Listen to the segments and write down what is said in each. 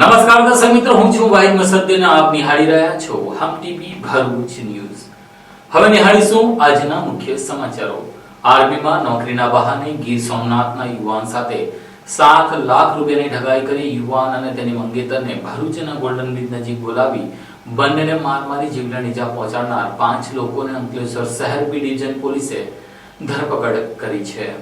નમસ્કાર દર્શક મિત્રો, હું છું વાહિદ મસદ્દી અને આપ નિહાળી રહ્યા છો હમ ટીવી ભરૂચ ન્યૂઝ। હવે નિહાળીશું આજના મુખ્ય સમાચારો। આર્મીમાં નોકરીના બહાને ગીર સોમનાથના યુવાન સાથે 7 લાખ રૂપિયાની ઠગાઈ કરી યુવાન અને તેની મંગેતરને ભરૂચના ગોલ્ડન બ્રિજ નજીક બોલાવી બંનેને મારી જીવલેણ ઈજા પહોંચાડનાર 5 લોકોને અંકલેશ્વર શહેર બી ડિવિઝન પોલીસે ધરપકડ કરી છે।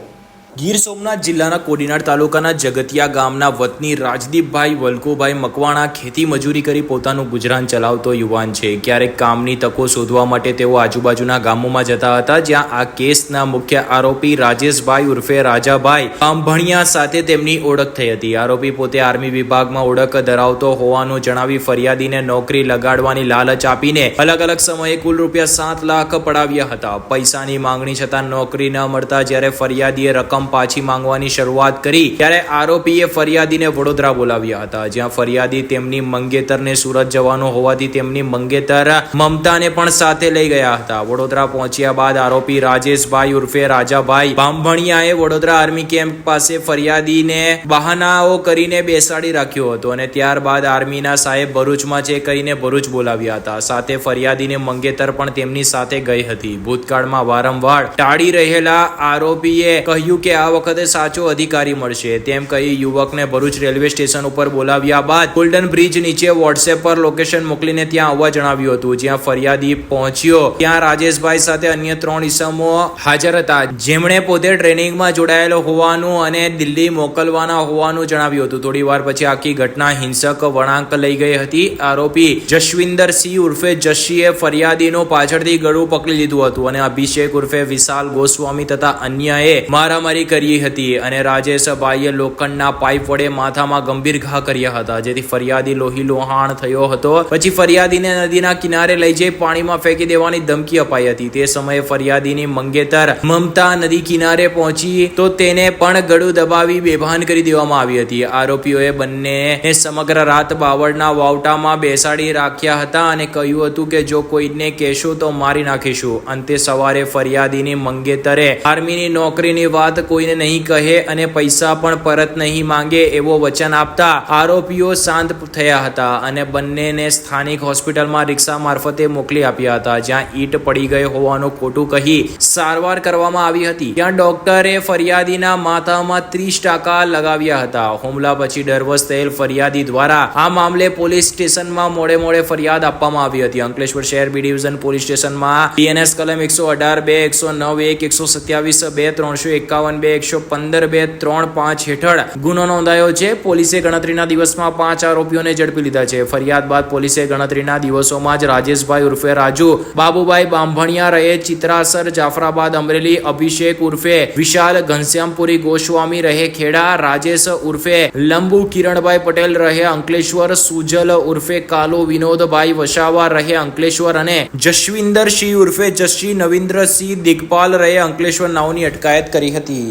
ગીર સોમનાથ જિલ્લાના કોડીનાર તાલુકાના જગતિયા ગામના વતની રાજદીપભાઈ વલ્કુભાઈ મકવાણા ખેતી મજૂરી કરી પોતાનું ગુજરાન ચલાવતો યુવાન છે। ક્યારેક કામની તકો શોધવા માટે તેઓ આજુબાજુના ગામોમાં જતા હતા, જ્યાં આ કેસના મુખ્ય આરોપી રાજેશભાઈ ઉર્ફે રાજાભાઈ બામભણિયા સાથે તેમની ઓળખ થઈ હતી। આરોપી પોતે આર્મી વિભાગમાં ઓળખ ધરાવતો હોવાનું જણાવી ફરિયાદીને નોકરી લગાડવાની લાલચ આપીને અલગ અલગ સમયે કુલ રૂપિયા 7 લાખ પડાવ્યા હતા। પૈસાની માંગણી છતાં નોકરી ન મળતા જ્યારે ફરિયાદીએ રકમ પાછી માંગવાની શરૂઆત કરી ત્યારે આરોપીએ ફરિયાદીને વડોદરા બોલાવ્યા હતા, જ્યાં ફરિયાદી તેમની મંગેતરને સુરત જવાનું હોવાથી તેમની મંગેતર મમતાને પણ સાથે લઈ ગયા હતા। વડોદરા પહોંચ્યા બાદ આરોપી રાજેશભાઈ ઉર્ફે રાજાભાઈ બામભણિયાએ વડોદરા આર્મી કેમ્પ પાસે ફરિયાદીને બહાનાઓ કરીને બેસાડી રાખ્યો હતો અને ત્યારબાદ આર્મીના સાહેબ ભરૂચમાં છે કહીને ભરૂચ બોલાવ્યા હતા। સાથે ફરિયાદીને મંગેતર પણ તેમની સાથે ગઈ હતી। ભૂતકાળમાં વારંવાર ટાળી રહેલા આરોપીએ કહ્યું કે આ વખતે સાચો અધિકારી મળશે તેમ કહી યુવકને ભરૂચ રેલવે સ્ટેશન ઉપર બોલાવ્યા બાદ ગોલ્ડન બ્રિજ નીચે વોટ્સએપ પર લોકેશન મોકલીને ત્યાં આવવા જણાવ્યું હતું। જ્યાં ફરિયાદી પહોંચ્યો ત્યાં રાજેશભાઈ સાથે અન્ય 3 ઈસમો હાજર હતા, જેમણે પોતે ટ્રેનિંગમાં જોડાયેલો હોવાનું અને દિલ્હી મોકલવાના હોવાનું જણાવ્યું હતું। થોડી વાર પછી આખી ઘટના હિંસક વળાંક લઈ ગઈ હતી। આરોપી જશવિંદરસિંહ ઉર્ફે જશીએ ફરિયાદીનું પાછળથી ગળું પકડી લીધું હતું અને અભિષેક ઉર્ફે વિશાલ ગોસ્વામી તથા અન્યએ મારામારી કરી હતી અને રાજેશભાઈએ લોખંડના પાઇપ વડે માથામાં ગંભીર ઘા કર્યા હતા, જેથી ફરિયાદી લોહી લોહાણ થયો હતો। પછી ફરિયાદીને નદીના કિનારે લઈ જઈ પાણીમાં ફેંકી દેવાની ધમકી અપાઈ હતી। તે સમયે ફરિયાદીની મંગેતર મમતા નદી કિનારે પહોંચી તો તેને પણ ગળું દબાવી બેભાન કરી દેવામાં આવી હતી। આરોપીઓએ બંનેને સમગ્ર રાત બાવળના વાવટામાં બેસાડી રાખ્યા હતા અને કહ્યું હતું કે જો કોઈને કહેશો તો મારી નાખીશું। અંતે સવારે ફરિયાદીની મંગેતરે આર્મીની નોકરીની વાત કોઈને નહીં કહે અને પૈસા પણ પરત નહીં માંગે એવો વચન આપતા આરોપીઓ શાંત થયા હતા અને બંનેને સ્થાનિક હોસ્પિટલમાં રિક્ષા મારફતે મોકલી આપ્યા હતા, જ્યાં ઈંટ પડી ગઈ હોવાનું ખોટું કહી સારવાર કરવામાં આવી હતી। ત્યાં ડોક્ટરે ફરિયાદીના માથામાં 30% લગાવ્યા હતા। હુમલા પછી ડરવસ થયેલ ફરિયાદી દ્વારા આ મામલે પોલીસ સ્ટેશનમાં મોડે ફરિયાદ આપવામાં આવી હતી। અંકલેશ્વર શહેર બી ડિવિઝન પોલીસ સ્ટેશનમાં બીએનએસ કલમ 118 2 109 1 127 2 351 2 115 2 3 5 હેઠળ ગુનો નોંધાયો છે। પોલીસે ગણતરીના દિવસમાં 5 આરોપીઓને ઝડપી લીધા છે। ફરિયાદ બાદ પોલીસે ગણતરીના દિવસોમાં જ રાજેશભાઈ ઉર્ફે રાજુ બાબુભાઈ બામભણિયા રહે ચિત્રાસર જાફરાબાદ અમરેલી, અભિષેક ઉર્ફે વિશાલ ઘનશ્યામપુરી ગોસ્વામી રહે ખેડા, રાજેશ ઉર્ફે લંબુ કિરણભાઈ પટેલ રહે અંકલેશ્વર, સુજલ ઉર્ફે કાલુ વિનોદભાઈ વસાવા રહે અંકલેશ્વર અને જશવિંદરસિંહ ઉર્ફે જશી નવીન્દ્રસિંહ દિગપાલ રહે અંકલેશ્વર નાઓની અટકાયત કરી હતી।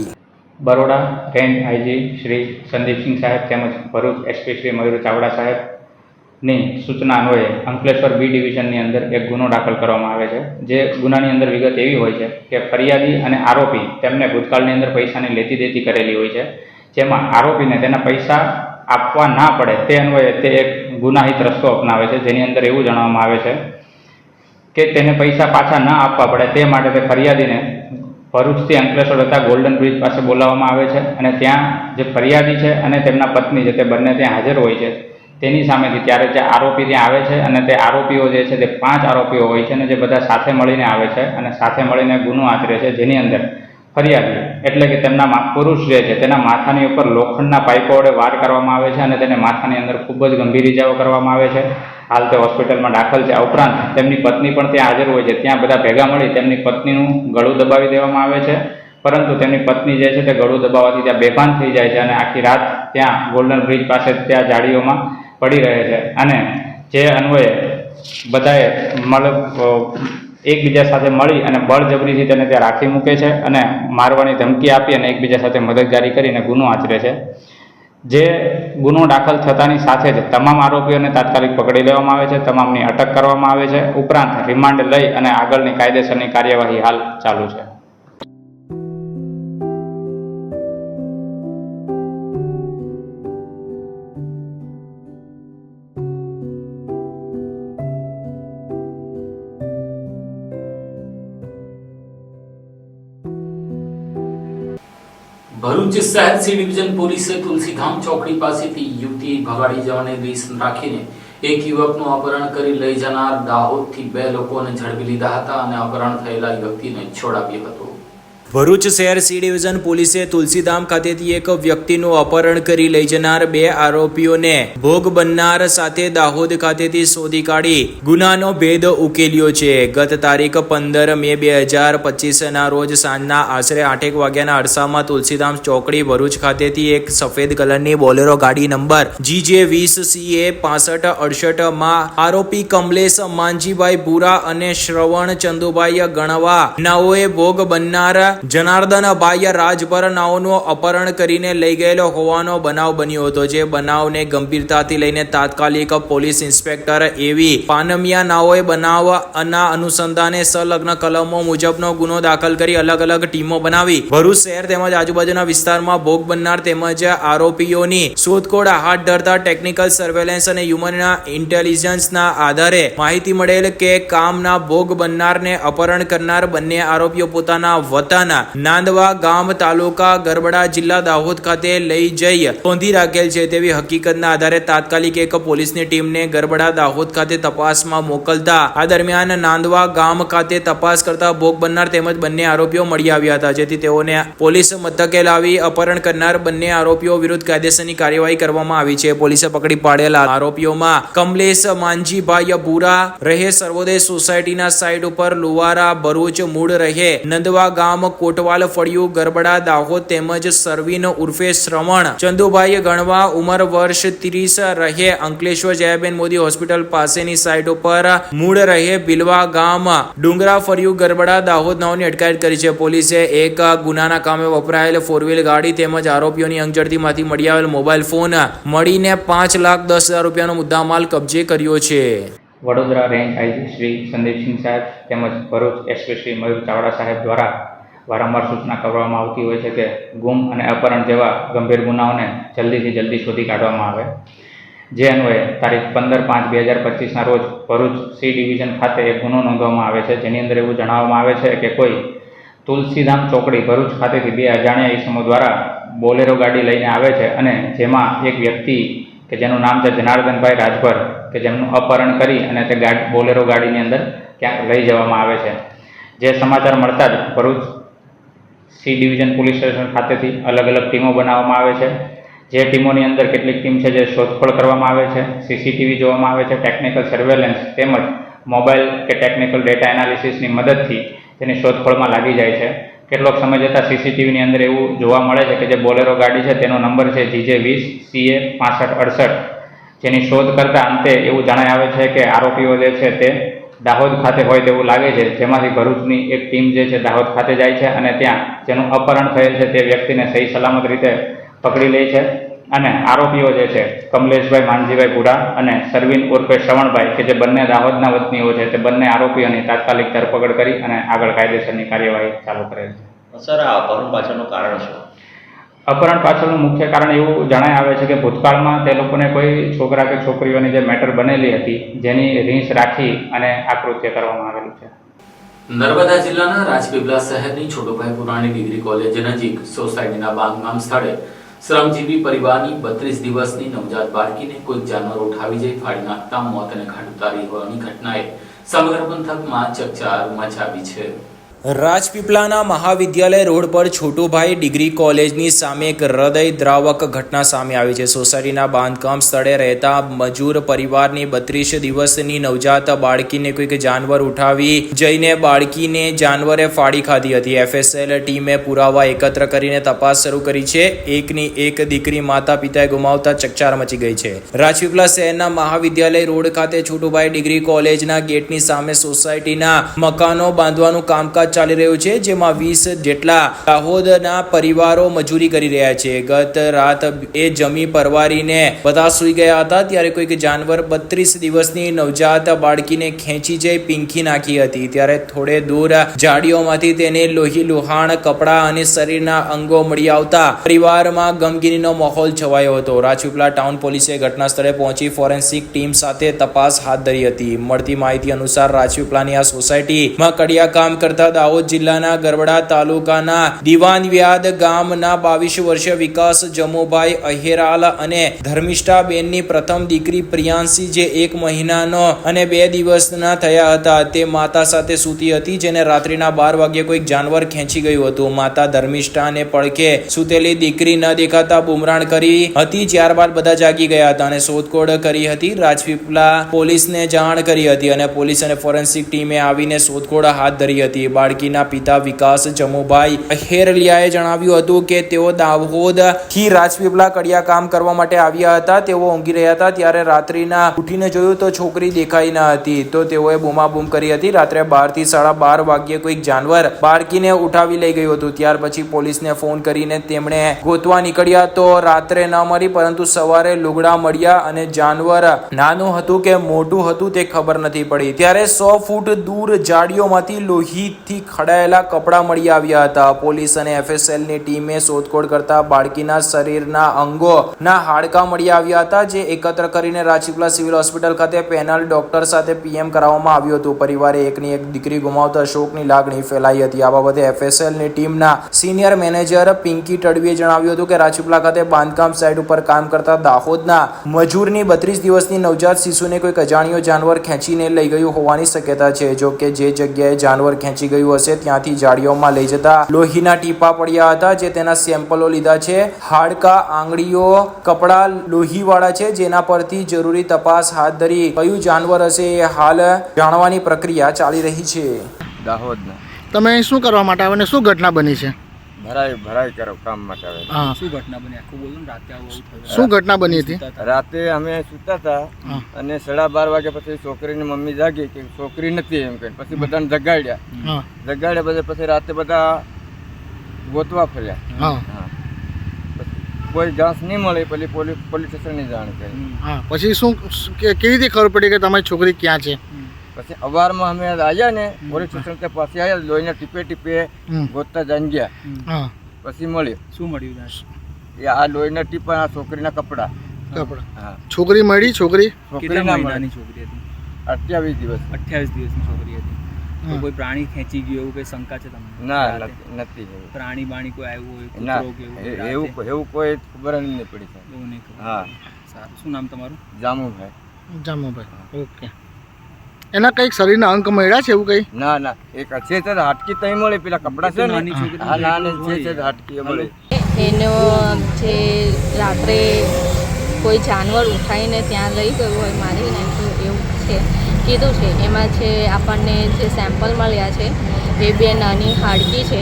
બરોડા રેન્જ આઈજી શ્રી સંદીપસિંહ સાહેબ તેમજ ભરૂચ એસપી શ્રી મયુર ચાવડા સાહેબની સૂચના અન્વયે અંકલેશ્વર બી ડિવિઝનની અંદર એક ગુનો દાખલ કરવામાં આવે છે। જે ગુનાની અંદર વિગત એવી હોય છે કે ફરિયાદી અને આરોપી તેમને ભૂતકાળની અંદર પૈસાની લેતી દેતી કરેલી હોય છે, જેમાં આરોપીને તેના પૈસા આપવા ના પડે તે અન્વયે તે એક ગુનાહિત રસ્તો અપનાવે છે, જેની અંદર એવું જણાવવામાં આવે છે કે તેને પૈસા પાછા ના આપવા પડે તે માટે તે ફરિયાદીને ભરૂચથી અંકલેશ્વર હતા ગોલ્ડન બ્રિજ પાસે બોલાવવામાં આવે છે અને ત્યાં જે ફરિયાદી છે અને તેમના પત્ની છે તે બંને ત્યાં હાજર હોય છે। તેની સામેથી ત્યારે જે આરોપી ત્યાં આવે છે અને તે આરોપીઓ જે છે તે 5 આરોપીઓ હોય છે અને જે બધા સાથે મળીને આવે છે અને સાથે મળીને ગુનો આચરે છે, જેની અંદર ફરિયાદી એટલે કે તેમના પુરુષ જે છે તેના માથાની ઉપર લોખંડના પાઇપો વડે વાર કરવામાં આવે છે અને તેને માથાની અંદર ખૂબ જ ગંભીર ઇજાઓ કરવામાં આવે છે। હાલ તે હોસ્પિટલમાં દાખલ છે। આ ઉપરાંત તેમની પત્ની પણ ત્યાં હાજર હોય છે। ત્યાં બધા ભેગા મળી તેમની પત્નીનું ગળું દબાવી દેવામાં આવે છે, પરંતુ તેમની પત્ની જે છે તે ગળું દબાવવાથી ત્યાં બેભાન થઈ જાય છે અને આખી રાત ત્યાં ગોલ્ડન બ્રિજ પાસે ત્યાં જાળીઓમાં પડી રહે છે અને જે અન્વયે બધાએ એકબીજા સાથે મળી અને બળજબરીથી તેને ત્યાં રાખી મૂકે છે અને મારવાની ધમકી આપી અને એકબીજા સાથે મદદગારી કરીને ગુનો આચરે છે। જે ગુનો દાખલ થતાની સાથે જ તમામ આરોપીઓને તાત્કાલિક પકડી લેવામાં આવે છે, તમામની અટક કરવામાં આવે છે। ઉપરાંત રિમાન્ડ લઈ અને આગળની કાયદેસરની કાર્યવાહી હાલ ચાલુ છે। ભરૂચ શહેર સી ડિવિઝન પોલીસે તુલસીધામ ચોકડી પાસેથી યુવતી ભગાડી જવાની રીસ રાખીને એક યુવકનું અપહરણ કરી લઈ જનાર દાહોદથી 2 લોકોને ઝડપી લીધા હતા અને અપહરણ થયેલા વ્યક્તિને છોડાવ્યો હતો. ભરૂચ શહેર સી ડિવિઝન પોલીસે તુલસીધામ ખાતેથી એક વ્યક્તિનું અપહરણ કરી લઈ જનાર 2 આરોપીઓને ભોગ બનનાર સાથે દાહોદ ખાતેથી શોધી કાઢી ગુનાનો ભેદ ઉકેલ્યો છે. ગત તારીખ 15 મે 2025 ના રોજ સાંજના આશરે 8 વાગ્યાના અરસામાં તુલસીધામ ચોકડી ભરૂચ ખાતેથી એક સફેદ કલરની બોલેરો ગાડી નંબર GJ20CA 6568 માં આરોપી કમલેશ માનજીભાઈ ભૂરા અને શ્રવણ ચંદુભાઈ ગણવા નાઓએ ભોગ બનનાર જનાર્દનભાઈ રાજભર નાઓનું અપહરણ કરીને લઈ ગયેલો હોવાનો બનાવ બન્યો હતો. જે બનાવને ગંભીરતાથી લઈને તાત્કાલિક પોલીસ ઇન્સ્પેક્ટર એવી પાનમિયા નાઓએ બનાવના અનુસંધાને સંલગ્ન કલમો મુજબનો ગુનો દાખલ કરી અલગ અલગ ટીમો બનાવી ભરૂચ શહેર તેમજ આજુબાજુના વિસ્તારમાં ભોગ બનનાર તેમજ આરોપીઓની શોધખોળ હાથ ધરતા ટેકનિકલ સર્વેલન્સ અને હ્યુમન ઇન્ટેલિજન્સના આધારે માહિતી મળેલ કે કામના ભોગ બનનારને અપહરણ કરનાર બંને આરોપીઓ પોતાના વતન નાંદવા ગામ તાલુકા ગરબડા જિલ્લા દાહોદ ખાતે લઈ જઈ બાંધી રાખેલ છે તેવી હકીકતના આધારે તાત્કાલિક એક પોલીસની ટીમને ગરબડા દાહોદ ખાતે તપાસમાં મોકલતા આ દરમિયાન નાંદવા ગામ ખાતે તપાસ કરતા ભોગ બનનાર તેમજ બંને આરોપીઓ મળી આવ્યા હતા, જેથી તેઓને પોલીસ મથકે લાવી અપહરણ કરનાર બંને આરોપીઓ વિરુદ્ધ કાયદેસરની કાર્યવાહી કરવામાં આવી છે. પોલીસે પકડી પાડેલા આરોપીઓમાં કમલેશ માનજીભાઈ ભૂરા રહે સર્વોદય સોસાયટીના સાઇટ ઉપર લુવારા ભરૂચ મૂળ રહે નંદવા ગામ કોટવાલ ફળિયું ગરબડા દાહોદ તેમજ સરવીન ઉર્ફે શ્રવણ ચંદુભાઈ ગણવા ઉંમર વર્ષ 30 રહે અંકલેશ્વર જયાબેન મોદી હોસ્પિટલ પાસેની સાઇટ ઉપર મૂળ રહે બિલવા ગામ ડુંગરા ફળિયું ગરબડા દાહોદ નાઓની અટકાયત કરી છે. પોલીસે એક ગુનાના કામે વપરાયેલ 4 ગાડી તેમજ આરોપીઓની અંગઝડતીમાંથી મળી આવેલ મોબાઈલ ફોન મળીને 5,10,000 રૂપિયાનો મુદ્દામાલ કબજે કર્યો છે. વડોદરા રેન્જ આઈજી શ્રી સંદીપસિંહ સાહેબ તેમજ ભરૂચ એસપી શ્રી મયુર ચાવડા સાહેબ દ્વારા વારંવાર સૂચના કરવામાં આવતી હોય છે કે ગુમ અને અપહરણ જેવા ગંભીર ગુનાઓને જલ્દીથી જલ્દી શોધી કાઢવામાં આવે. જે અન્વયે તારીખ 15/5/2025ના રોજ ભરૂચ સી ડિવિઝન ખાતે એક ગુનો નોંધવામાં આવે છે, જેની અંદર એવું જણાવવામાં આવે છે કે કોઈ તુલસીધામ ચોકડી ભરૂચ ખાતેથી 2 અજાણ્યા ઈસમો દ્વારા બોલેરો ગાડી લઈને આવે છે અને જેમાં એક વ્યક્તિ કે જેનું નામ છે જનાર્દનભાઈ રાજભર કે જેમનું અપહરણ કરી અને તે બોલેરો ગાડીની અંદર ક્યાંક લઈ જવામાં આવે છે. જે સમાચાર મળતા જ Bharuch C division police station ખાતેથી અલગ અલગ ટીમો બનાવવામાં આવે છે. જે ટીમોની અંદર કેટલીક ટીમ છે જે શોધખોળ કરવામાં આવે છે, સીસીટીવી જોવામાં આવે છે, ટેકનિકલ સર્વેલન્સ તેમજ મોબાઈલ કે ટેકનિકલ ડેટા એનાલિસિસની મદદથી તેની શોધખોળમાં લાગી જાય છે. કેટલોક સમય જતાં સીસીટીવીની અંદર એવું જોવા મળે છે કે જે બોલેરો ગાડી છે તેનો નંબર છે GJ20CA 6568, જેની શોધ કરતાં અંતે એવું જણાય આવે છે કે આરોપીઓ જે છે તે દાહોદ ખાતે હોય તેવું લાગે છે, જેમાંથી ભરૂચની એક ટીમ જે છે દાહોદ ખાતે જાય છે અને ત્યાં જેનું અપહરણ થયેલ છે તે વ્યક્તિને સહી સલામત રીતે પકડી લે છે અને આરોપીઓ જે છે કમલેશભાઈ માનજીભાઈ ભૂરા અને સરવીન ઉર્ફે શ્રવણભાઈ કે જે બંને દાહોદના વતનીઓ છે તે બંને આરોપીઓની તાત્કાલિક ધરપકડ કરી અને આગળ કાયદેસરની કાર્યવાહી ચાલુ કરે છે. સર, આ અપહરણ પાછળનું કારણ શું? અપહરણ પાછળનું મુખ્ય કારણ એવું જણાય આવે છે કે ભૂતકાળમાં તે લોકોને કોઈ છોકરા કે છોકરીઓની જે મેટર બનેલી હતી જેની રીસ રાખી અને આ કૃત્ય કરવામાં આવેલું છે. નર્મદા જિલ્લાના રાજપીપળા શહેરની છોટુભાઈ પુરાણી ડિગ્રી કોલેજ નજીક સોસાયટીના બાંધકામ સ્થળે શ્રમજીવી પરિવારની 32 દિવસની નવજાત બાળકીને કોઈ જાનવર ઉઠાવી જઈ ફાડી નાખતા મોતને ઘાટ ઉતારી હોવાની ઘટનાએ સમગ્ર પંથકમાં ચકચાર મચાવી છે. રાજપીપળાના મહાવિદ્યાલય રોડ પર છોટુભાઈ ડિગ્રી કોલેજની સામે એક હૃદયદ્રાવક ઘટના સામે આવી છે. સોસાયટીના બાંધકામ સ્થળે રહેતા મજૂર પરિવારની 32 દિવસની નવજાત બાળકીને કોઈક જાનવર ઉઠાવી જઈને બાળકીને જાનવરે ફાડી ખાધી હતી. FSL ટીમે પુરાવા એકત્ર કરીને તપાસ શરૂ કરી છે. એકની એક દીકરી માતા પિતાએ ગુમાવતા ચકચાર મચી ગઈ છે. રાજપીપળા શહેરના મહાવિદ્યાલય રોડ ખાતે છોટુભાઈ ડિગ્રી કોલેજના ગેટની સામે સોસાયટીના મકાનો બાંધવાનું કામકાજ ચાલી રહ્યું છે, જેમાં 20 જેટલા દાહોદના પરિવારો મજૂરી કરી રહ્યા છે. ગત રાત એ જમી પરવારીને બધા સૂઈ ગયા હતા ત્યારે કોઈક જાનવર 32 દિવસની નવજાત બાળકીને ખેંચી જઈ પીંખી નાખી હતી. ત્યારે થોડે દૂર ઝાડીઓમાંથી તેને લોહી લુહાણ કપડા અને શરીરના અંગો મળી આવતા પરિવારમાં ગમગીનીનો માહોલ છવાયો હતો. રાજપીપળા ટાઉન પોલીસે ઘટના સ્થળે પહોંચી ફોરેન્સિક ટીમ સાથે તપાસ હાથ ધરી હતી. મળતી માહિતી અનુસાર રાજપીપળાની આ સોસાયટીમાં કડિયા કામ કરતા દાહોદ જિલ્લાના ગરબડા તાલુકાના દિવાનવ્યાદ ગામના 22 વર્ષીય વિકાસ જમુભાઈ અહેરાલ અને ધર્મિષ્ઠાબેનની પ્રથમ દીકરી પ્રિયાંશી જે 1 મહિનાનો અને 2 દિવસના થયા હતા તે માતા સાથે સૂતી હતી, જેને રાત્રિના 12 વાગ્યે કોઈક જાનવર ખેંચી ગયું હતું. માતા ધર્મિષ્ઠાને પડખે સૂતેલી દીકરી ન દેખાતા બુમરાણ કરી હતી. ત્યારબાદ બધા જાગી ગયા હતા અને શોધખોળ કરી હતી. રાજપીપળા પોલીસને જાણ કરી હતી અને પોલીસ અને ફોરેન્સિક ટીમે આવીને શોધખોળ હાથ ધરી હતી. બાળકીના પિતા વિકાસ જમુભાઈ અહેરલિયાએ જણાવ્યું હતું કે તેઓ દાહોદ થી રાજપીપળા કડિયા કામ કરવા માટે આવ્યા હતા. તેઓ ઊંઘી રહ્યા હતા ત્યારે રાત્રિના ઉઠીને જોયું તો છોકરી દેખાઈ ન હતી, તો તેઓએ બૂમાબૂમ કરી હતી. રાત્રે 12 થી 12:30 વાગ્યે કોઈક જાનવર બાળકીને ઉઠાવી લઈ ગયું હતું. ત્યાર પછી પોલીસને ફોન કરીને તેમણે ગોતવા નીકળ્યા તો રાત્રે ન મળી, પરંતુ સવારે લુગડા મળ્યા અને જાનવર નાનું હતું કે મોટું હતું તે ખબર નથી પડી. ત્યારે 100 ફૂટ દૂર ઝાડીઓમાંથી લોહીથી ખડાયેલા કપડાં મળી આવ્યા હતા. પોલીસ અને FSLની ટીમે શોધખોળ કરતા બાળકીના શરીરના અંગોના હાડકાં મળી આવ્યા હતા, જે એકત્ર કરીને રાજપીપળા સિવિલ હોસ્પિટલ ખાતે પેનલ ડોક્ટર સાથે PM કરાવવામાં આવ્યું હતું. પરિવારે એકની એક દીકરી ગુમાવતા શોકની લાગણી ફેલાઈ હતી. આ બાબતે FSLની ટીમના સિનિયર મેનેજર પિંકી તડવીએ જણાવ્યું હતું કે રાજપીપળા ખાતે બાંધકામ સાઇટ ઉપર કામ કરતા દાહોદના મજૂરની 32 દિવસની નવજાત શિશુને કોઈક અજાણ્યો જાનવર ખેંચીને લઈ ગયું હોવાની શક્યતા છે. જો કે જે જગ્યાએ જાનવર ખેંચી ગયું હશે ત્યાંથી જાળીઓમાં લઈ જતા લોહીના ટીપા પડ્યા હતા, જે તેના સેમ્પલો લીધા છે. હાડકા, આંગળીઓ, કપડા લોહીવાળા છે, જેના પરથી જરૂરી તપાસ હાથ ધરી કયું જાનવર હશે એ હાલ જાણવાની પ્રક્રિયા ચાલી રહી છે. દાહોદના તમે અહીં શું કરવા માટે આવ્યા અને શું ઘટના બની છે? ભરાઈ કરો કામ માટે આવે. હા, શું ઘટના બની આખું બોલો ને. રાતે આવું થયું? શું ઘટના બની હતી? રાતે અમે સૂતા હતા હા. અને 12:30 વાગે પછી છોકરીની મમ્મી જાગી કે છોકરી નથી એમ કે પછી બધાને જગાડ્યા. હા પછી રાતે બધા ગોતવા ફર્યા. હા હા. પછી કોઈ ઘાસ નહીં મળે પછી પોલીસ સ્ટેશનની જાણ કરી. હા, પછી શું કેવી રીતે ખબર પડી કે તમારી છોકરી ક્યાં છે? પછી અવારમાં અમે આવ્યા ને પોલીસ સ્ટેશન ત્યાં પાસે આવ્યા, લોહીના ટીપે ગોતતા જાણી ગયા. હા, પછી મળ્યું. શું મળ્યું? એ આ લોહીના ટીપા આ છોકરીના કપડા. કપડા. હા, છોકરી મળી? છોકરી છોકરી ના મળે. છોકરી હતી? 28 દિવસ. 28 દિવસની છોકરી હતી. હા. કોઈ પ્રાણી ખેંચી ગયું એવું કઈ શંકા છે તમને? ના રાતે? નથી એવું. પ્રાણી બાણી કોઈ આવ્યું હોય, ના કૂતરો કે એવું રાતે? એવું કોઈ ખબર જ નહીં પડી સાહેબ. એવું નહીં ખબર. હા. સારું. શું નામ તમારું? જામુભાઈ. જામુભાઈ. ઓકે. એના કંઈક શરીરના અંક મળ્યા છે એવું કંઈ? ના એક છે તો હાટકી તઈ મળે, પેલા કપડા છે ને નાની છોકરી હા નાની છે હાટકી મળે. એનો જે રાત્રે કોઈ જાનવર ઉઠાવીને ત્યાં લઈ ગયું હોય, મારી નાખ્યું એવું છે કીધું છે. એમાં છે આપણને જે સેમ્પલ મળ્યા છે એ 2 નાની હાડકી છે,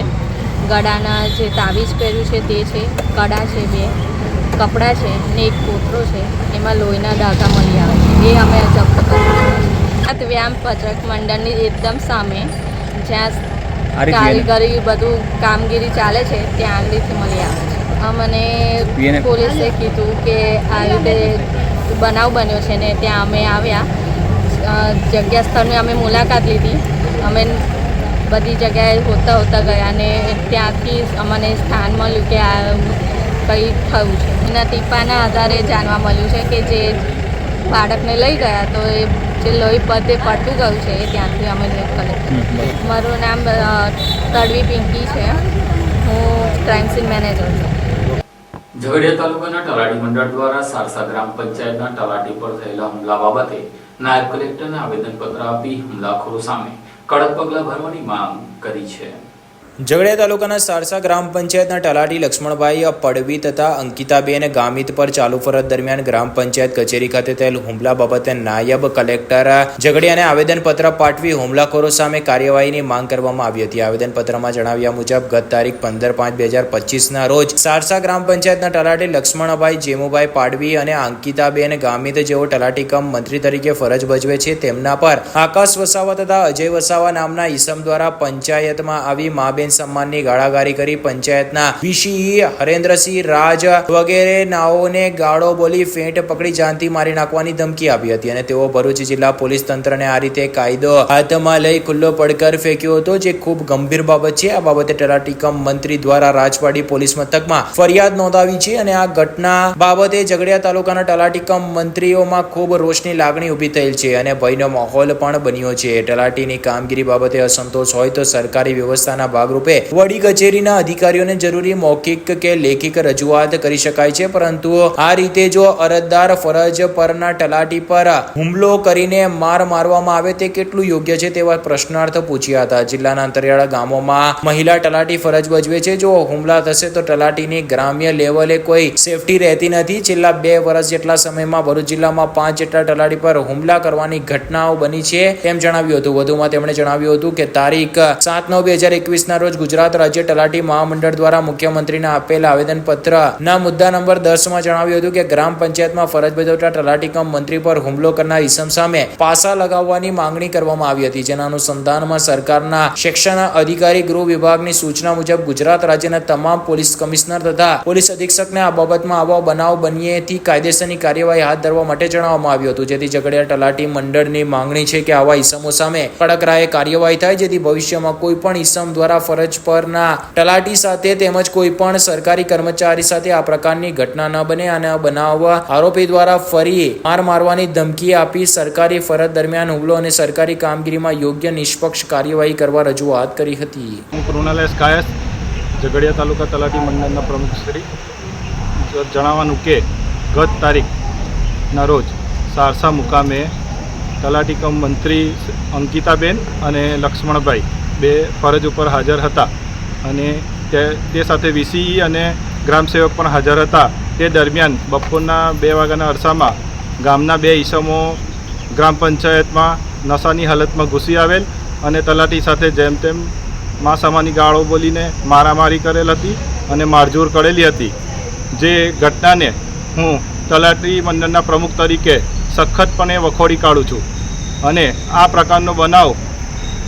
ગળાના જે તાવીજ પહેર્યું છે તે છે, કડા છે 2, કપડાં છે ને એક કોથળો છે, એમાં લોહીના ડાઘા મળી આવે છે. એ અમે જપ્ત કર્યું. વ્યાયામ પચરક મંડળની એકદમ સામે જ્યાં કારીગરી બધું કામગીરી ચાલે છે ત્યાં આગળથી મળી આવે છે. અમને પોલીસે કીધું કે આ રીતે બનાવ બન્યો છે ને ત્યાં અમે આવ્યા. જગ્યા સ્થળની અમે મુલાકાત લીધી. અમે બધી જગ્યાએ હોતા ગયા ને ત્યાંથી અમને સ્થાન મળ્યું કે આ કંઈ થયું છે. એના ટીપાના આધારે જાણવા મળ્યું છે કે જે બાળકને લઈ ગયા તો એ જે લોહી બધે પડતું ગયું છે એ ત્યાંથી અમે કલેક્ટ. મારું નામ તડવી પિંકી છે. હું ક્રાઇમ સીન મેનેજર છું. ઝઘડિયા તાલુકાના તલાટી મંડળ દ્વારા સારસા ગ્રામ પંચાયતના તલાટી પર થયેલા હુમલા બાબતે નાયબ કલેક્ટરને આવેદનપત્ર આપી હુમલાખોરો સામે કડક પગલાં ભરવાની માંગ કરી છે. ઝઘડિયા તાલુકાના સારસા ગ્રામ પંચાયતના તલાટી લક્ષ્મણભાઈ પડવી તથા અંકિતાબેન ગામિત પર ચાલુ ફરજ દરમિયાન ગ્રામ પંચાયત કચેરી ખાતે થયેલ હુમલા બાબતે નાયબ કલેક્ટર ઝઘડિયાને આવેદનપત્ર પાઠવી હુમલાખોરો સામે કાર્યવાહીની માંગ કરવામાં આવી હતી. આવેદનપત્રમાં જણાવ્યા મુજબ ગત તારીખ 15/5/2025ના રોજ સારસા ગ્રામ પંચાયતના તલાટી લક્ષ્મણભાઈ જેમુભાઈ પાડવી અને અંકિતાબેન ગામિત જેઓ તલાટી કમ મંત્રી તરીકે ફરજ ભજવે છે તેમના પર આકાશ વસાવા તથા અજય વસાવા નામના ઈસમ દ્વારા પંચાયતમાં આવી માબેન બેન સન્માનની ગાળાગારી કરી પંચાયતના વીસી હરેન્દ્રસિંહ રાજ વગેરે નાઓને ગાળો બોલી ફેંટ પકડી જાનથી મારી નાખવાની ધમકી આપી હતી અને તેઓ ભરૂચ જિલ્લા પોલીસ તંત્રને આ રીતે કાયદો હાથમાં લઈ ખુલ્લો પડકાર ફેંક્યો હતો, જે ખૂબ ગંભીર બાબત છે. આ બાબતે તલાટી કમ મંત્રી દ્વારા રાજવાડી પોલીસ મથકમાં ફરિયાદ નોંધાવી છે અને આ ઘટના બાબતે ઝઘડિયા તાલુકાના તલાટી કમ મંત્રીઓમાં ખૂબ રોષની લાગણી ઊભી થયેલ છે અને ભયનો માહોલ પણ બન્યો છે. તલાટીની કામગીરી બાબતે અસંતોષ હોય તો સરકારી વ્યવસ્થાના ભાગરૂપે વડી કચેરીના અધિકારીઓને જરૂરી મૌખિક કે લેખિત રજૂઆત કરી શકાય છે, પરંતુ આ રીતે જો અરજદાર ફરજ પરના તલાટી પર હુમલો કરીને મારવામાં આવે તે કેટલું યોગ્ય છે તેવા પ્રશ્નાર્થ પૂછ્યા હતા. જિલ્લાના અંતરિયાળ ગામોમાં મહિલા તલાટી ફરજ ભજવે છે. જો હુમલા થશે તો તલાટીની ગ્રામ્ય લેવલે કોઈ સેફટી રહેતી નથી. છેલ્લા 2 વર્ષ જેટલા સમયમાં ભરૂચ જિલ્લામાં 5 જેટલા તલાટી પર હુમલા કરવાની ઘટનાઓ બની છે તેમ જણાવ્યું હતું. વધુમાં તેમણે જણાવ્યું હતું કે તારીખ 7/9/2021 રોજ ગુજરાત રાજ્ય તલાટી મહામંડળ દ્વારા મુખ્યમંત્રીને આપેલ આવેદનપત્રના મુદ્દા નંબર 10માં જણાવ્યું હતું કે ગ્રામ પંચાયતમાં ફરજ બજાવતા તલાટી કમ મંત્રી પર હુમલો કરનાર ઈસમ સામે પાસા લગાવવાની માંગણી કરવામાં આવી હતી, જેના અનુસંધાનમાં સરકારના શિક્ષણ અધિકારી ગૃહ વિભાગની સૂચના મુજબ ગુજરાત રાજ્યના તમામ પોલીસ કમિશનર તથા પોલીસ અધિક્ષકને આ બાબતમાં આવા બનાવ બન્યેથી કાયદેસરની કાર્યવાહી હાથ ધરવા માટે જણાવવામાં આવ્યું હતું. જેથી ઝઘડિયા તલાટી મંડળની માંગણી છે કે આવા ઈસમો સામે કડક રાયે કાર્યવાહી થાય, જેથી ભવિષ્યમાં કોઈ પણ ઈસમ દ્વારા ફરજ પરના તલાટી સાથે તેમજ કોઈ પણ સરકારી કર્મચારી સાથે આ પ્રકારની ઘટના ન બને અને બનાવ આરોપી દ્વારા ફરી મારવાની ધમકી આપી સરકારી ફરજ દરમિયાન હુમલો અને સરકારી કામગીરીમાં યોગ્ય નિષ્પક્ષ કાર્યવાહી કરવા રજૂઆત કરી હતી. હું કૃણાલ કાયસ, ઝઘડિયા તાલુકા તલાટી મંડળના પ્રમુખ શ્રી જણાવવાનું કે ગત તારીખના રોજ સારસા મુકામે તલાટી કમ મંત્રી અંકિતાબેન અને લક્ષ્મણભાઈ બે ફરજ ઉપર હાજર હતા અને તે સાથે વીસી અને ગ્રામસેવક પણ હાજર હતા. તે દરમિયાન બપોરના 2 વાગ્યાના અરસામાં ગામના 2 ઈસમો ગ્રામ પંચાયતમાં નશાની હાલતમાં ઘૂસી આવેલ અને તલાટી સાથે જેમ તેમ માસામાની ગાળો બોલીને મારામારી કરેલ હતી અને મારઝૂર કરેલી હતી. જે ઘટનાને હું તલાટી મંડળના પ્રમુખ તરીકે સખતપણે વખોડી કાઢું છું અને આ પ્રકારનો બનાવ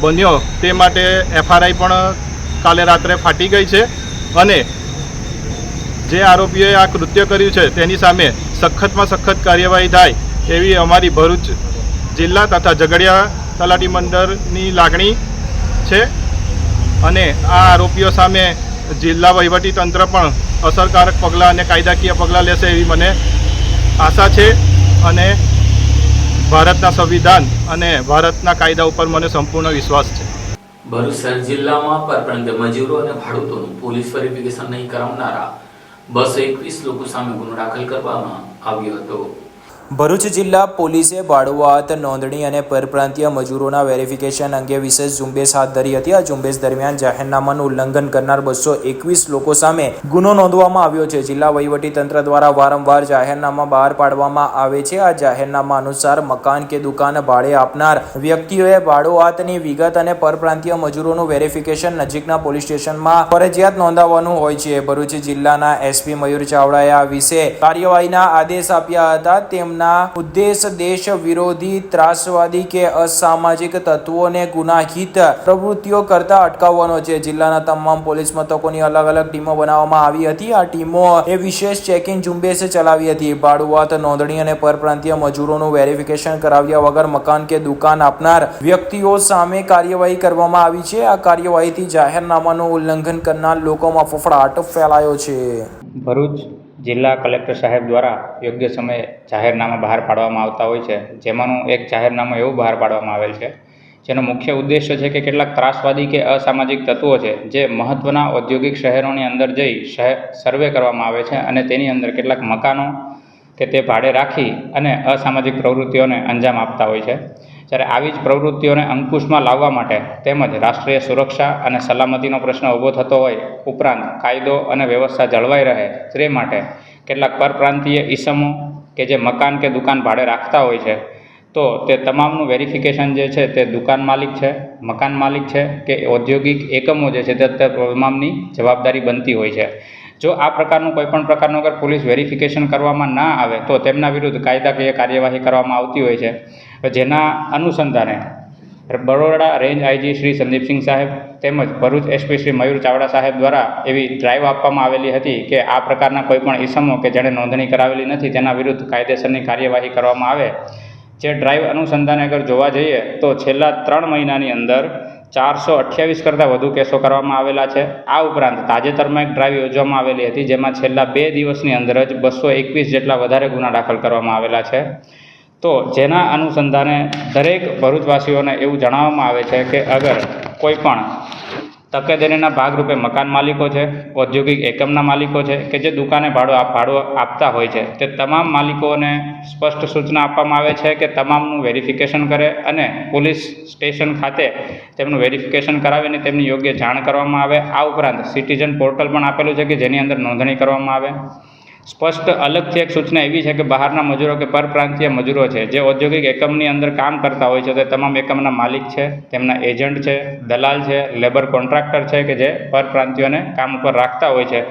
બન્યો તે માટે FRI પણ કાલે રાત્રે ફાટી ગઈ છે અને જે આરોપીઓએ આ કૃત્ય કર્યું છે તેની સામે સખતમાં સખત કાર્યવાહી થાય એવી અમારી ભરૂચ જિલ્લા તથા ઝઘડિયા તલાટી મંડળની લાગણી છે અને આ આરોપીઓ સામે જિલ્લા વહીવટીતંત્ર પણ અસરકારક પગલાં અને કાયદાકીય પગલાં લેશે એવી મને આશા છે અને ભારતના સંવિધાન અને ભારતના કાયદા ઉપર મને સંપૂર્ણ વિશ્વાસ છે. ભરૂચ શહેર જિલ્લામાં પરપ્રાંતીય મજૂરો અને ભાડૂતોનું પોલીસ વેરિફિકેશન નહીં કરાવનારા 221 લોકો સામે ગુનો દાખલ કરવામાં આવ્યો હતો. ભરૂચ જિલ્લા પોલીસે ભાડુઆત નોંધણી અને પરપ્રાંતીય મજૂરોના વેરિફિકેશન અંગે વિશેષ ઝુંબેશ હાથ ધરી હતી. આ ઝુંબેશ દરમિયાન જાહેરનામાનું ઉલ્લંઘન કરનાર 221 લોકો સામે ગુનો નોંધવામાં આવ્યો છે. જિલ્લા વહીવટીતંત્ર દ્વારા વારંવાર જાહેરનામા બહાર પાડવામાં આવે છે. આ જાહેરનામા અનુસાર મકાન કે દુકાન ભાડે આપનાર વ્યક્તિઓએ ભાડુઆતની વિગત અને પરપ્રાંતીય મજૂરોનું વેરિફિકેશન નજીકના પોલીસ સ્ટેશનમાં ફરજિયાત નોંધાવવાનું હોય છે. ભરૂચ જિલ્લાના SP મયુર ચાવડાએ આ વિશે કાર્યવાહીના આદેશ આપ્યા હતા. તેમના ઉદ્દેશ દેશ વિરોધી, ત્રાસવાદી કે અસામાજિક તત્વોને ગુનાહિત પ્રવૃત્તિઓ કરતા અટકાવવાનો છે. જિલ્લાના તમામ પોલીસ મથકોની અલગ અલગ ટીમો બનાવવામાં આવી હતી. આ ટીમો એ વિશેષ ચેકિંગ ઝુંબેશ ચલાવી હતી. ભાડુઆત નોંધણી અને પરપ્રાંતીય મજૂરોનું વેરિફિકેશન કરાવ્યા વગર મકાન કે દુકાન આપનાર વ્યક્તિઓ સામે કાર્યવાહી કરવામાં આવી છે. આ કાર્યવાહીથી જાહેરનામાનું ઉલ્લંઘન કરનાર લોકોમાં ફફડાટ ફેલાયો છે. ભરૂચ જિલ્લા કલેક્ટર સાહેબ દ્વારા યોગ્ય સમયે જાહેરનામા બહાર પાડવામાં આવતા હોય છે. જેમાંનું એક જાહેરનામું એવું બહાર પાડવામાં આવેલ છે જેનો મુખ્ય ઉદ્દેશ્ય છે કે કેટલાક ત્રાસવાદી કે અસામાજિક તત્વો છે જે મહત્ત્વના ઔદ્યોગિક શહેરોની અંદર જઈ સર્વે કરવામાં આવે છે અને તેની અંદર કેટલાક મકાનો કે તે ભાડે રાખી અને અસામાજિક પ્રવૃત્તિઓને અંજામ આપતા હોય છે. જ્યારે આવી જ પ્રવૃત્તિઓને અંકુશમાં લાવવા માટે તેમજ રાષ્ટ્રીય સુરક્ષા અને સલામતીનો પ્રશ્ન ઊભો થતો હોય ઉપરાંત કાયદો અને વ્યવસ્થા જળવાઈ રહે તે માટે કેટલાક પરપ્રાંતીય ઈસમો કે જે મકાન કે દુકાન ભાડે રાખતા હોય છે તો તે તમામનું વેરિફિકેશન જે છે તે દુકાન માલિક છે, મકાન માલિક છે કે ઔદ્યોગિક એકમો જે છે તે તમામની જવાબદારી બનતી હોય છે. જો આ પ્રકારનું કોઈપણ પ્રકારનું અગર પોલીસ વેરિફિકેશન કરવામાં ના આવે તો તેમના વિરુદ્ધ કાયદાકીય કાર્યવાહી કરવામાં આવતી હોય છે. જેના અનુસંધાને બરોડા રેન્જ આઈજી શ્રી સંદીપસિંહ સાહેબ તેમજ ભરૂચ એસપી શ્રી મયુર ચાવડા સાહેબ દ્વારા એવી ડ્રાઈવ આપવામાં આવેલી હતી કે આ પ્રકારના કોઈ પણ ઇસમો કે જેણે નોંધણી કરાવેલી નથી તેના વિરુદ્ધ કાયદેસરની કાર્યવાહી કરવામાં આવે. જે ડ્રાઈવ અનુસંધાને અગર જોવા જઈએ તો છેલ્લા 3 મહિનાની અંદર 428 કરતાં વધુ કેસો કરવામાં આવેલા છે. આ ઉપરાંત તાજેતરમાં એક ડ્રાઈવ યોજવામાં આવેલી હતી જેમાં છેલ્લા 2 દિવસની અંદર જ 221 જેટલા વધારે ગુના દાખલ કરવામાં આવેલા છે. તો જેના અનુસંધાને દરેક ભરૂચવાસીઓને એવું જણાવવામાં આવે છે કે અગર કોઈ પણ તકેદારીના ભાગરૂપે મકાન માલિકો છે, ઔદ્યોગિક એકમના માલિકો છે કે જે દુકાને ભાડું આપતા હોય છે તે તમામ માલિકોને સ્પષ્ટ સૂચના આપવામાં આવે છે કે તમામનું વેરિફિકેશન કરે અને પોલીસ સ્ટેશન ખાતે તેમનું વેરિફિકેશન કરાવીને તેમની યોગ્ય જાણ કરવામાં આવે. આ ઉપરાંત સિટીઝન પોર્ટલ પણ આપેલું છે કે જેની અંદર નોંધણી કરવામાં આવે. સ્પષ્ટ અલગથી એક સૂચના એવી છે કે બહારના મજૂરો કે પરપ્રાંતીય મજૂરો છે જે ઔદ્યોગિક એકમની અંદર કામ કરતા હોય છે તે તમામ એકમના માલિક છે, તેમના એજન્ટ છે, દલાલ છે, લેબર કોન્ટ્રાક્ટર છે કે જે પરપ્રાંતીયોને કામ ઉપર રાખતા હોય છે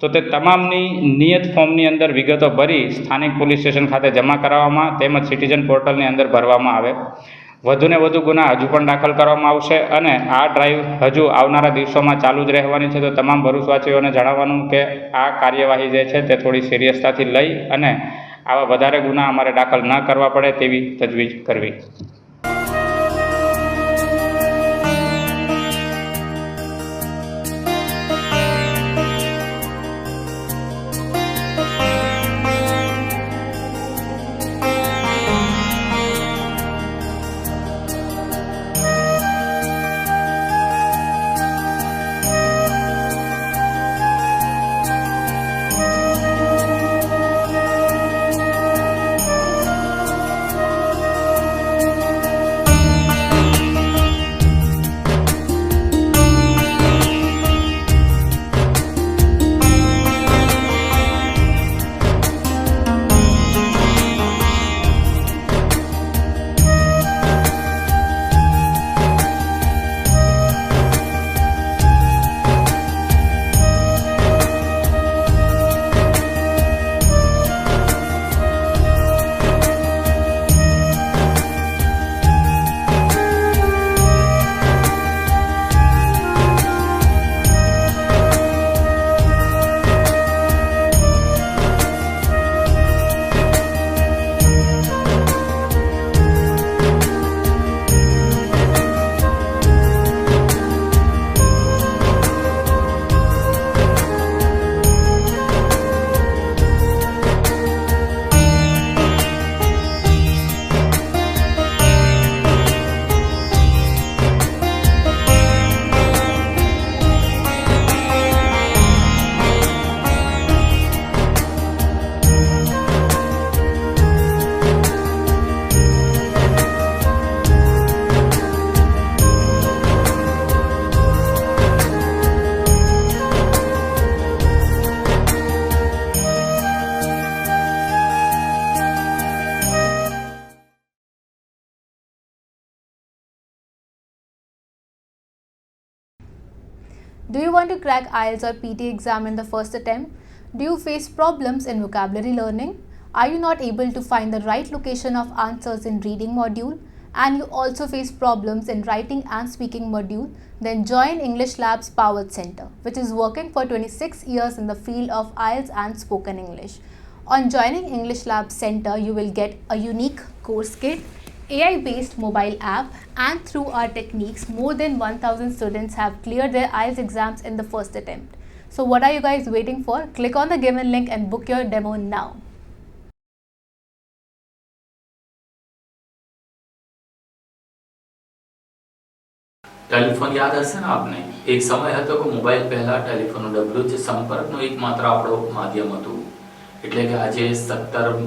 તો તે તમામની નિયત ફોર્મની અંદર વિગતો ભરી સ્થાનિક પોલીસ સ્ટેશન ખાતે જમા કરાવવામાં તેમજ સિટીઝન પોર્ટલની અંદર ભરવામાં આવે. વધુને વધુ ગુના હજુ પણ દાખલ કરવામાં આવશે અને આ ડ્રાઈવ હજુ આવનારા દિવસોમાં ચાલુ જ રહેવાની છે. તો તમામ ભરૂચવાસીઓને જણાવવાનું કે આ કાર્યવાહી જે છે તે થોડી સિરિયસતાથી લઈ અને આવા વધારે ગુના અમારે દાખલ ન કરવા પડે તેવી તજવીજ કરવી. Do you want to crack IELTS or PT exam in the first attempt? Do you face problems in vocabulary learning? Are you not able to find the right location of answers in reading module? And you also face problems in writing and speaking module? Then join English Labs Powered Center, which is working for 26 years in the field of IELTS and spoken English. On joining English Labs Center, you will get a unique course kit, AI-based mobile app, and through our techniques, more than 1,000 students have cleared their IELTS exams in the first attempt. So what are you guys waiting for? Click on the given link and book your demo now. Telephone યાદ હશે ને આપને? એક સમય હતો કે mobile પહેલા ટેલિફોનનો ડબલું જ સંપર્કનો એકમાત્ર આપણો માધ્યમ હતું. એટલે કે આજે 17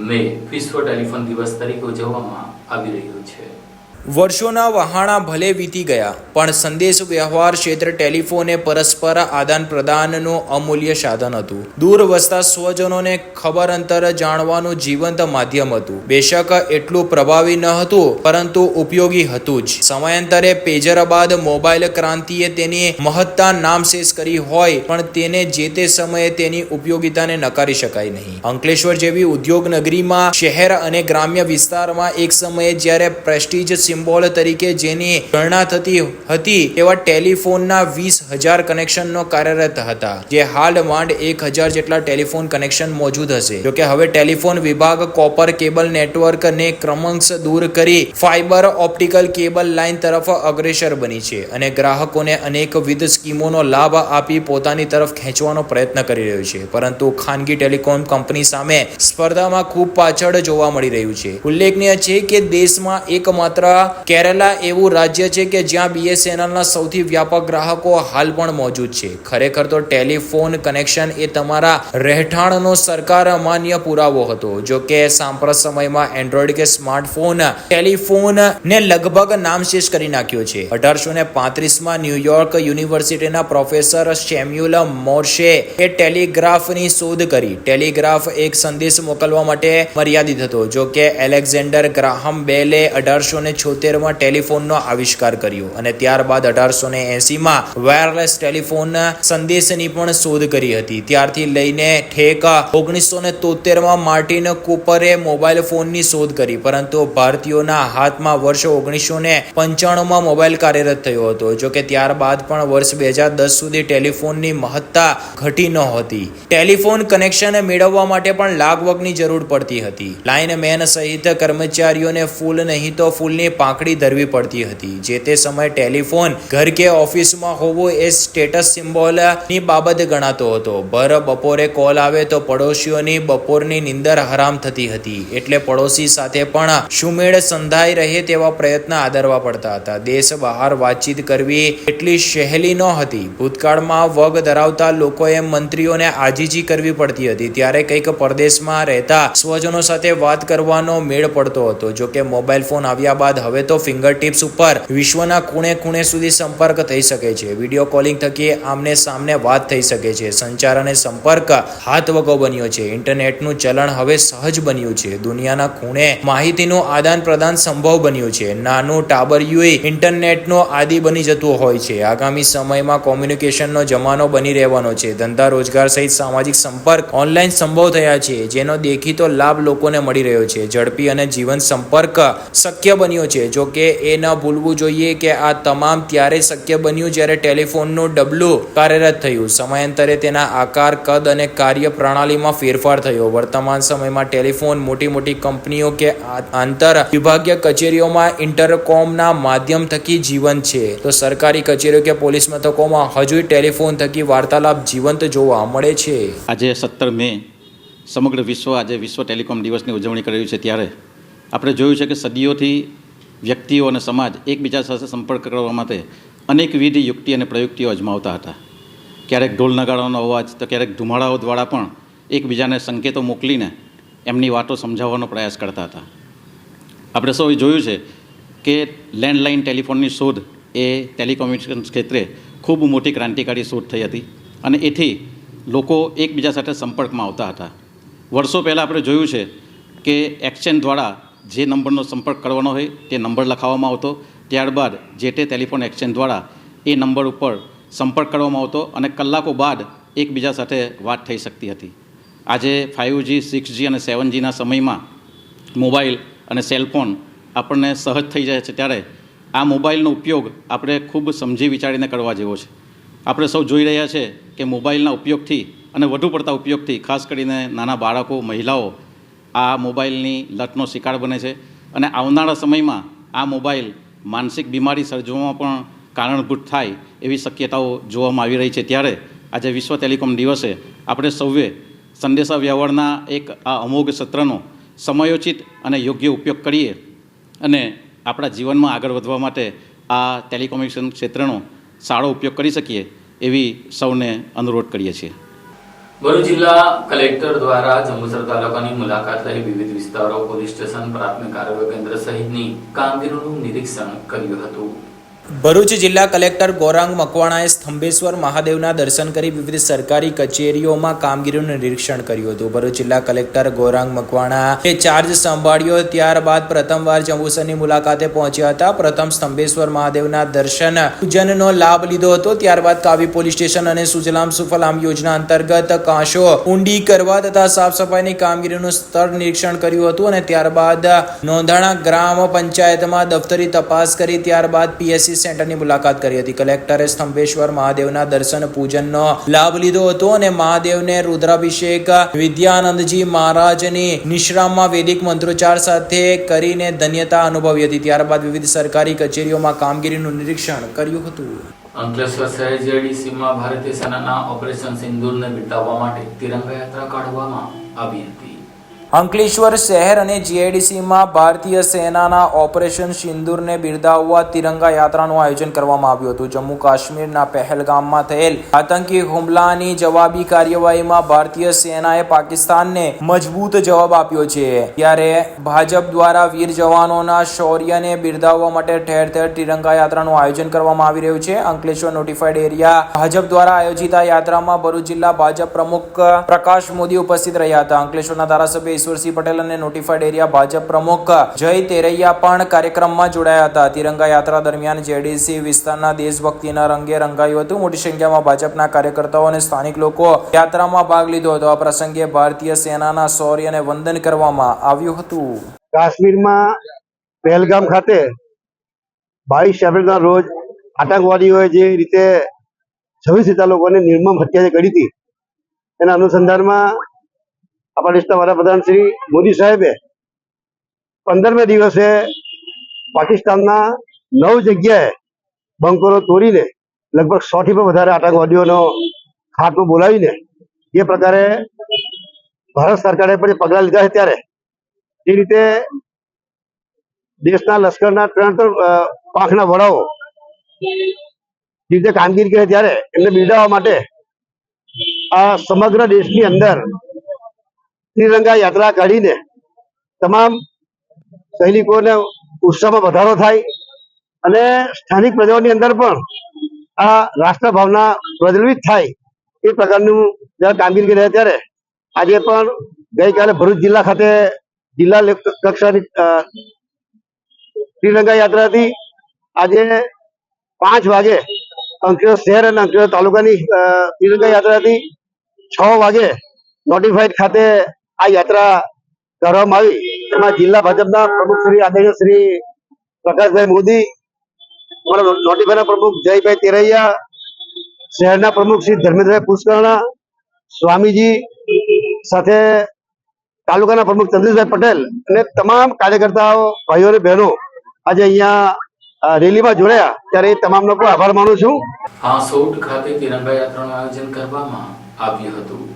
મે વિશ્વ ટેલિફોન દિવસ તરીકે ઉજવવામાં આવી રહ્યો છે. વર્ષોના વહાણા ભલે વીતી ગયા પણ સંદેશ વ્યવહાર ક્ષેત્ર ટેલિફોન એ પરસ્પર આદાન પ્રદાનનું અમૂલ્ય સાધન હતું. દૂર વસતા સ્વજનોને ખબર અંતર જાણવાનું જીવંત માધ્યમ હતું. બેશક એટલું પ્રભાવી ન હતું પરંતુ ઉપયોગી હતું જ. સમયાંતરે પેજર બાદ મોબાઈલ ક્રાંતિએ તેની મહત્તા નામશેષ કરી હોય પણ તેને જે તે સમયે તેની ઉપયોગિતાને નકારી શકાય નહીં. અંકલેશ્વર જેવી ઉદ્યોગ નગરીમાં શહેર અને ગ્રામ્ય વિસ્તારમાં એક સમયે જ્યારે પ્રેસ્ટીજ સિમ્બોલ તરીકે જેની ગણના થતી હતી તેવા ટેલિફોનના 20,000 કનેક્શનો કાર્યરત હતા, જે હાલ માંડ 1,000 જેટલા ટેલિફોન કનેક્શન મોજૂદ હશે. જોકે હવે ટેલિફોન વિભાગ કોપર કેબલ નેટવર્કને ક્રમશઃ દૂર કરી ફાઇબર ઓપ્ટિકલ કેબલ લાઇન તરફ અગ્રેસર બની છે અને ગ્રાહકોને અનેકવિધ સ્કીમોનો લાભ આપી પોતાની તરફ ખેંચવાનો પ્રયત્ન કરી રહ્યું છે, પરંતુ ખાનગી ટેલિકોમ કંપની સામે સ્પર્ધામાં ખૂબ પાછળ જોવા મળી રહ્યું છે. ઉલ્લેખનીય છે કે દેશમાં એકમાત્ર કેરલા એવું રાજ્ય છે કે જ્યાં BSNLના સૌથી વ્યાપક ગ્રાહકો હાલ પણ મોજૂદ છે. ખરેખર તો ટેલિફોન કનેક્શન એ તમારા રહેઠાણનો સરકાર માન્ય પુરાવો હતો. જો કે સાંપ્રત સમયમાં એન્ડ્રોઈડ કે સ્માર્ટફોન ટેલિફોન ને લગભગ નામશેષ કરી નાખ્યો છે. 1835માં ન્યુયોર્ક યુનિવર્સિટીના પ્રોફેસર સેમ્યુઅલ મોર્સે એ ટેલિગ્રાફની શોધ કરી. ટેલિગ્રાફ એક સંદેશ મોકલવા માટે મર્યાદિત હતો. જો કે એલેક્ઝેન્ડર ગ્રાહમ બેલે 1876માં ટેલિફોનનો આવિષ્કાર કર્યો અને ત્યારબાદ 1880માં વાયરલેસ ટેલિફોન સંદેશની પણ શોધ કરી હતી. ત્યારથી લઈને ઠેક 1973માં માર્ટિન કૂપરે મોબાઈલ ફોનની શોધ કરી, પરંતુ ભારતીયોના હાથમાં વર્ષ 1995માં મોબાઈલ કાર્યરત થયો હતો. જો કે ત્યારબાદ પણ વર્ષ 2010 સુધી ટેલિફોનની મહત્તા ઘટી નહોતી. ટેલિફોન કનેક્શન મેળવવા માટે પણ લાગવગની જરૂર પડતી હતી. લાઇનમેન સહિત કર્મચારીઓને ફૂલ નહીં તો ફૂલની પાંખડી ધરવી પડતી હતી. જે તે સમયે ટેલિફોન ઘર કે ઓફિસમાં હોવું એ સ્ટેટસ સિમ્બોલની બાબત ગણાતો હતો. ભર બપોરે કોલ આવે તો પડોશીઓની બપોરની નીંદર હરામ થતી હતી, એટલે પડોશી સાથે પણ સુમેળ સંધાઈ રહે તેવા પ્રયત્ન આદરવા પડતા હતા. દેશ બહાર વાતચીત કરવી એટલી સહેલી નહોતી. ભૂતકાળમાં વગ ધરાવતા લોકોએ મંત્રીઓને આજીજી કરવી પડતી હતી, ત્યારે કંઈક પરદેશમાં રહેતા સ્વજનો સાથે વાત કરવાનો મેળ પડતો હતો. જો કે મોબાઈલ ફોન આવ્યા બાદ હવે તો ફિંગર ટિપ્સ ઉપર વિશ્વના ખૂણે ખૂણે સુધી સંપર્ક થઈ શકે છે. વિડીયો કોલિંગ થકી આમને સામને વાત થઈ શકે છે. સંચાર અને સંપર્ક હાથવગો બન્યો છે. ઇન્ટરનેટનું ચલણ હવે સહજ બન્યું છે. દુનિયાના ખૂણે માહિતીનું આદાન પ્રદાન સંભવ બન્યું છે. નાનું ટાબરિયું ઇન્ટરનેટનો આદિ બની જતું હોય છે. આગામી સમયમાં કોમ્યુનિકેશનનો જમાનો બની રહેવાનો છે. ધંધા રોજગાર સહિત સામાજિક સંપર્ક ઓનલાઈન સંભવ થયા છે, જેનો દેખીતો લાભ લોકોને મળી રહ્યો છે. ઝડપી અને જીવંત સંપર્ક શક્ય બન્યો છે. જો કે એ ન ભૂલવું જોઈએ કે આ તમામ ત્યારે શક્ય બન્યું જ્યારે ટેલિફોનનું ડબલું કાર્યરત થયું. સમયાંતરે તેના આકાર, કદ અને કાર્ય પ્રણાલીમાં ફેરફાર થયો. વર્તમાન સમયમાં ટેલિફોન મોટી મોટી કંપનીઓ કે આંતર વિભાગીય કચેરીઓમાં ઇન્ટરકોમના માધ્યમ થકી જીવંત છે, તો સરકારી કચેરીઓ કે પોલીસ મથકોમાં હજુ ટેલિફોન થકી વાર્તાલાપ જીવંત જોવા મળે છે. આજે 17 મે સમગ્ર વિશ્વ આજે વિશ્વ ટેલિકોમ દિવસની ઉજવણી કરી રહ્યું છે. ત્યારે આપણે જોયું છે કે સદીઓથી વ્યક્તિઓ અને સમાજ એકબીજા સાથે સંપર્ક કરવા માટે અનેકવિધ યુક્તિ અને પ્રયુક્તિઓ અજમાવતા હતા. ક્યારેક ઢોલ નગારાનો અવાજ તો ક્યારેક ધુમાડાઓ દ્વારા પણ એકબીજાને સંકેતો મોકલીને એમની વાતો સમજાવવાનો પ્રયાસ કરતા હતા. આપણે સૌએ જોયું છે કે લેન્ડલાઇન ટેલિફોનની શોધ એ ટેલિકોમ્યુનિકેશન ક્ષેત્રે ખૂબ મોટી ક્રાંતિકારી શોધ થઈ હતી અને એથી લોકો એકબીજા સાથે સંપર્કમાં આવતા હતા. વર્ષો પહેલાં આપણે જોયું છે કે એક્સચેન્જ દ્વારા જે નંબરનો સંપર્ક કરવાનો હોય તે નંબર લખાવવામાં આવતો, ત્યારબાદ જે તે ટેલિફોન એક્સચેન્જ દ્વારા એ નંબર ઉપર સંપર્ક કરવામાં આવતો અને કલાકો બાદ એકબીજા સાથે વાત થઈ શકતી હતી. આજે 5G, 6G અને 7Gના સમયમાં મોબાઈલ અને સેલફોન આપણને સહજ થઈ જાય છે, ત્યારે આ મોબાઈલનો ઉપયોગ આપણે ખૂબ સમજી વિચારીને કરવા જેવો છે. આપણે સૌ જોઈ રહ્યા છે કે મોબાઈલના ઉપયોગથી અને વધુ પડતા ઉપયોગથી ખાસ કરીને નાના બાળકો, મહિલાઓ આ મોબાઈલની લતનો શિકાર બને છે અને આવનારા સમયમાં આ મોબાઈલ માનસિક બીમારી સર્જવામાં પણ કારણભૂત થાય એવી શક્યતાઓ જોવામાં આવી રહી છે. ત્યારે આજે વિશ્વ ટેલિકોમ દિવસે આપણે સૌએ સંદેશા વ્યવહારના એક આ અમોઘ સત્રનો સમયોચિત અને યોગ્ય ઉપયોગ કરીએ અને આપણા જીવનમાં આગળ વધવા માટે આ ટેલિકોમ્યુનિકેશન ક્ષેત્રનો સારો ઉપયોગ કરી શકીએ એવી સૌને અનુરોધ કરીએ છીએ. ભરૂચ જિલ્લા કલેક્ટર દ્વારા જંબુસર તાલુકાની મુલાકાત લઈ વિવિધ વિસ્તારો, પોલીસ સ્ટેશન, પ્રાથમિક આરોગ્ય કેન્દ્ર સહિતની કામગીરીનું નિરીક્ષણ કર્યું હતું. ભરૂચ જિલ્લા કલેક્ટર ગૌરાંગ મકવાણાએ સ્તંભેશ્વર મહાદેવના દર્શન કરી વિવિધ સરકારી કચેરીઓમાં કામગીરીનું નિરીક્ષણ કર્યું હતું. ભરૂચ જિલ્લા કલેક્ટર ગૌરાંગ મકવાણાએ ચાર્જ સંભાળ્યો ત્યારબાદ પ્રથમવાર જંબુસરની મુલાકાતે પહોંચ્યા હતા. પ્રથમ સ્તંભેશ્વર મહાદેવના દર્શન પૂજનનો લાભ લીધો હતો. ત્યારબાદ કાવી પોલીસ સ્ટેશન અને સુજલામ સુફલામ યોજના અંતર્ગત કાંસો ઊંડી કરવા તથા સાફ સફાઈની કામગીરીનું સ્તર નિરીક્ષણ કર્યું હતું અને ત્યારબાદ નોંધાણા ગ્રામ પંચાયતમાં દફતરી તપાસ કરી ત્યારબાદ પીએસસી સેન્ટરની મુલાકાત કરી હતી. કલેક્ટરે સ્તંભેશ્વર મહાદેવના દર્શન પૂજનનો લાભ લીધો હતો અને મહાદેવને રુદ્રાભિષેક વિદ્યાનંદજી મહારાજની નિશ્રામમાં વૈદિક મંત્રોચ્ચાર સાથે કરીને ધન્યતા અનુભવી હતી. ત્યારબાદ વિવિધ સરકારી કચેરીઓમાં કામગીરીનું નિરીક્ષણ કર્યું હતું. અંકલેશ્વર શહેર જેડીસીમાં ભારતીય સેનાના ઓપરેશન સિંદૂરને બિરદાવવા માટે તિરંગા યાત્રા કાઢવામાં આવી હતી. અંકલેશ્વર શહેર અને જીઆઈડીસીમાં ભારતીય સેનાના ઓપરેશન સિંદૂરને બિરદાવવા તિરંગા યાત્રાનું આયોજન કરવામાં આવ્યું હતું. જમ્મુ કાશ્મીરના પહેલગામમાં થયેલ આતંકી હુમલાની જવાબી કાર્યવાહીમાં ભારતીય સેનાએ પાકિસ્તાનને મજબૂત જવાબ આપ્યો છે. ત્યારે ભાજપ દ્વારા વીર જવાનોના શૌર્યને બિરદાવવા માટે ઠેર ઠેર તિરંગા યાત્રાનું આયોજન કરવામાં આવી રહ્યું છે. અંકલેશ્વર નોટિફાઈડ એરિયા ભાજપ દ્વારા આયોજિત આ યાત્રામાં ભરૂચ જિલ્લા ભાજપ પ્રમુખ પ્રકાશ મોદી ઉપસ્થિત રહ્યા હતા. અંકલેશ્વરના ધારાસભ્ય ઈશ્વરસિંહ પટેલ અને નોટિફાઈડ એરિયા ભાજપ પ્રમુખ જય તેરૈયા પણ કાર્યક્રમમાં જોડાયા હતા. તિરંગા યાત્રા દરમિયાન જેડીસી વિસ્તારના દેશભક્તિના રંગે રંગાયું હતું. મોટી સંખ્યામાં ભાજપના કાર્યકર્તાઓ અને સ્થાનિક લોકો યાત્રામાં ભાગ લીધો હતો. આ પ્રસંગે ભારતીય સેનાના શૌર્યને વંદન કરવામાં આવ્યું હતું. કાશ્મીરમાં પહેલગામ ખાતે 22 એપ્રિલના રોજ આતંકવાદીઓએ જે રીતે 26 લોકોને નિર્મમ હત્યા કરી હતી એના અનુસંધાનમાં આપણા દેશના વડાપ્રધાન શ્રી મોદી સાહેબે 15મે દિવસે પાકિસ્તાનના 9 જગ્યાએ બંકરો તોડીને લગભગ 100 થી પણ વધારે આતંકવાદીઓનો ખાત્મો બોલાવીને એ પ્રકારે ભારત સરકારે પણ પગલાં લીધા છે. ત્યારે એ રીતે દેશના લશ્કરના 3 પાંખના વડાઓ જે રીતે કામગીરી કરે ત્યારે એમને બિરદાવવા માટે આ સમગ્ર દેશની અંદર તિરંગા યાત્રા કાઢીને તમામ સૈનિકોને ઉત્સાહમાં વધારો થાય અને સ્થાનિક પ્રજાઓની અંદર પણ આ રાષ્ટ્ર ભાવના પ્રજ્વલિત થાય એ પ્રકારનું જ્યારે કામગીરી કરી રહ્યા ત્યારે આજે પણ ગઈકાલે ભરૂચ જિલ્લા ખાતે જિલ્લા કક્ષાની તિરંગા યાત્રા હતી. આજે 5 વાગે અંકલેશ્વર શહેર અને અંકલેશ્વર તાલુકાની તિરંગા યાત્રા હતી. 6 વાગે નોટિફાઈડ ખાતે આ યાત્રા કરવામાં આવી. એમાં જિલ્લા ભાજપના પ્રમુખ શ્રી આદરણીય શ્રી પ્રકાશભાઈ મોદી, અમારા નોટિફાઈડના પ્રમુખ જયભાઈ તેરૈયા, શહેરના પ્રમુખ શ્રી ધર્મેન્દ્રભાઈ પુષ્કરણા, સ્વામીજી સાથે તાલુકાના પ્રમુખ ચંદ્રભાઈ પટેલ અને તમામ કાર્યકર્તાઓ ભાઈઓ અને બહેનો આજે અહીંયા રેલીમાં જોડાયા. ત્યારે એ તમામનો પણ આભાર માનું છું. હાંસોટ ખાતે તિરંગા યાત્રાનું આયોજન કરવામાં આવ્યું હતું.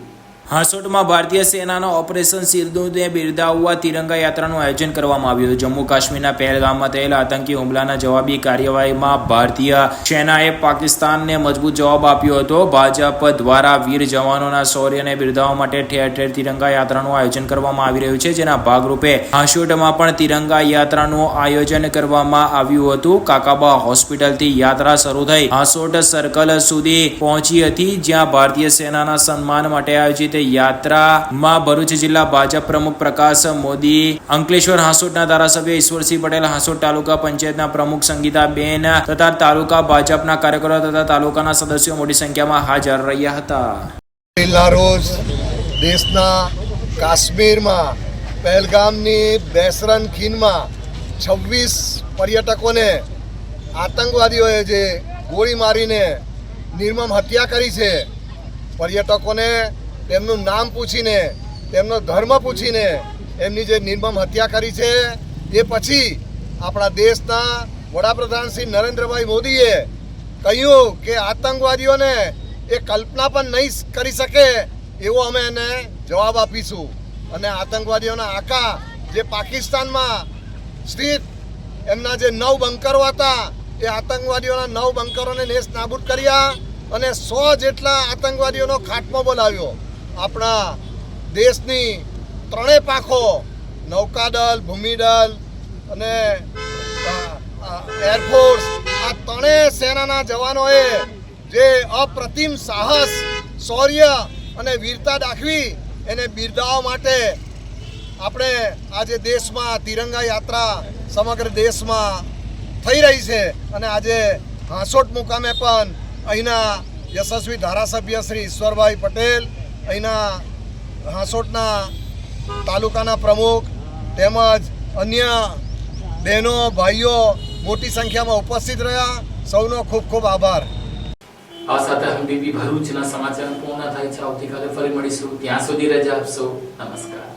હાંસોટમાં ભારતીય સેનાના ઓપરેશન સિંદૂરને બિરદાવવા તિરંગા યાત્રાનું આયોજન કરવામાં આવ્યું હતું. જમ્મુ કાશ્મીરના પહેલગામમાં થયેલા આતંકી હુમલાના જવાબી કાર્યવાહીમાં ભારતીય સેનાએ પાકિસ્તાનને મજબૂત જવાબ આપ્યો હતો. ભાજપ દ્વારા વીર જવાનોના શૌર્યને બિરદાવવા માટે ઠેર ઠેર તિરંગા યાત્રાનું આયોજન કરવામાં આવી રહ્યું છે. જેના ભાગરૂપે હાંસોટમાં પણ તિરંગા યાત્રાનું આયોજન કરવામાં આવ્યું હતું. કાકાબા હોસ્પિટલથી યાત્રા શરૂ થઈ હાંસોટ સર્કલ સુધી પહોંચી હતી, જ્યાં ભારતીય સેનાના સન્માન માટે આયોજિત યાત્રામાં ભરૂચ જિલ્લા ભાજપ પ્રમુખ પ્રકાશ મોદી, અંકલેશ્વર હાંસોટના ધારાસભ્ય ઈશ્વરસિંહ પટેલ, હાંસોટ તાલુકા પંચાયતના પ્રમુખ સંગીતાબેન તથા તાલુકા ભાજપના કાર્યકરો તથા તાલુકાના સદસ્યો મોટી સંખ્યામાં હાજર રહ્યા હતા. છેલ્લા રોજ દેશના કાશ્મીરમાં પહેલગામની બેસરન ખીણમાં 26 પર્યટકોને આતંકવાદીઓએ જે ગોળી મારીને નિર્મમ હત્યા કરી છે. પર્યટકોને તેમનું નામ પૂછીને, તેમનો ધર્મ પૂછીને એમની જે નિર્મમ હત્યા કરી છે એ પછી આપણા દેશના વડાપ્રધાન શ્રી નરેન્દ્રભાઈ મોદીએ કહ્યું કે આતંકવાદીઓને એ કલ્પના પણ નહીં કરી શકે એવો અમે એને જવાબ આપીશું. અને આતંકવાદીઓના આકા જે પાકિસ્તાનમાં સ્થિત એમના જે 9 બંકરો હતા એ આતંકવાદીઓના 9 બંકરોને નેસ્ત નાબૂદ કર્યા અને 100 જેટલા આતંકવાદીઓનો ખાત્મો બોલાવ્યો. આપણા દેશની 3 પાંખો નૌકાદળ, ભૂમિદળ અને એરફોર્સ આ ત્રણેય સેનાના જવાનોએ જે અપ્રતિમ સાહસ, શૌર્ય અને વીરતા દાખવી એને બિરદાવવા માટે આપણે આજે દેશમાં તિરંગા યાત્રા સમગ્ર દેશમાં થઈ રહી છે અને આજે હાંસોટ મુકામે પણ અહીંના યશસ્વી ધારાસભ્ય શ્રી ઈશ્વરભાઈ પટેલ, અહીંના હાંસોટના તાલુકાના પ્રમુખ તેમજ અન્ય બહેનો ભાઈઓ મોટી સંખ્યામાં ઉપસ્થિત રહ્યા. સૌનો ખૂબ ખૂબ આભાર. આ સાથે હમટીવી ભરૂચના સમાચાર પૂર્ણ થાય છે. આવતીકાલે ફરી મળીશું. ત્યાં સુધી રજા આપશો. નમસ્કાર.